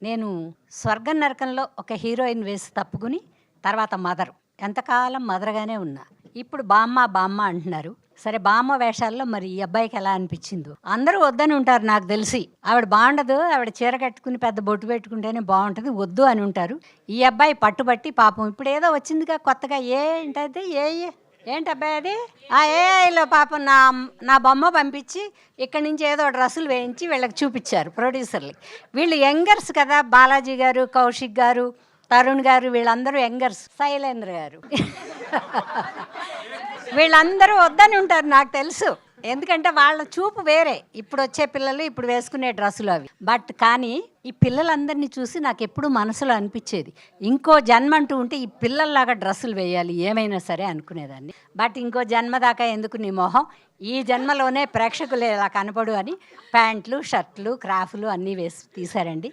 నేను 'స్వర్గం నరకంలో' ఒక హీరోయిన్ వేసి తప్పుకుని, తర్వాత మదర్. ఎంతకాలం మదర్‌గానే ఉన్నా. ఇప్పుడు బామ్మ, బామ్మ అంటున్నారు. సరే బామ్మ వేషాల్లో మరి ఈ అబ్బాయికి ఎలా అనిపిచ్చిందో. అందరూ వద్దని ఉంటారు నాకు తెలిసి. ఆవిడ బావుండదు, ఆవిడ చీర కట్టుకుని పెద్ద బొట్టు పెట్టుకుంటేనే బావుంటది, వద్దు అని ఉంటారు. ఈ అబ్బాయి పట్టుబట్టి పాపం ఇప్పుడేదో వచ్చిందిగా కొత్తగా ఏంటది ఏంటబ్బాయి అది? ఆ ఏఐలో పాపం నా బొమ్మ పంపించి ఇక్కడి నుంచి ఏదో డ్రెస్సులు వేయించి వీళ్ళకి చూపించారు ప్రొడ్యూసర్లకి. వీళ్ళు యంగర్స్ కదా, బాలాజీ గారు, కౌశిక్ గారు, తరుణ్ గారు, వీళ్ళందరూ యంగర్స్. శైలేంద్ర గారు వీళ్ళందరూ వద్దని ఉంటారు నాకు తెలుసు. ఎందుకంటే వాళ్ళ చూపు వేరే. ఇప్పుడు వచ్చే పిల్లలు ఇప్పుడు వేసుకునే డ్రెస్సులు అవి. బట్ కానీ ఈ పిల్లలందరినీ చూసి నాకు ఎప్పుడు మనసులో అనిపించేది, ఇంకో జన్మ అంటూ ఉంటే ఈ పిల్లల్లాగా డ్రెస్సులు వేయాలి ఏమైనా సరే అనుకునేదాన్ని. బట్ ఇంకో జన్మ దాకా ఎందుకు నీ మొహం, ఈ జన్మలోనే ప్రేక్షకులు ఇలా కనపడు అని ప్యాంట్లు, షర్ట్లు, క్రాఫ్లు అన్నీ వేసి తీశారండి.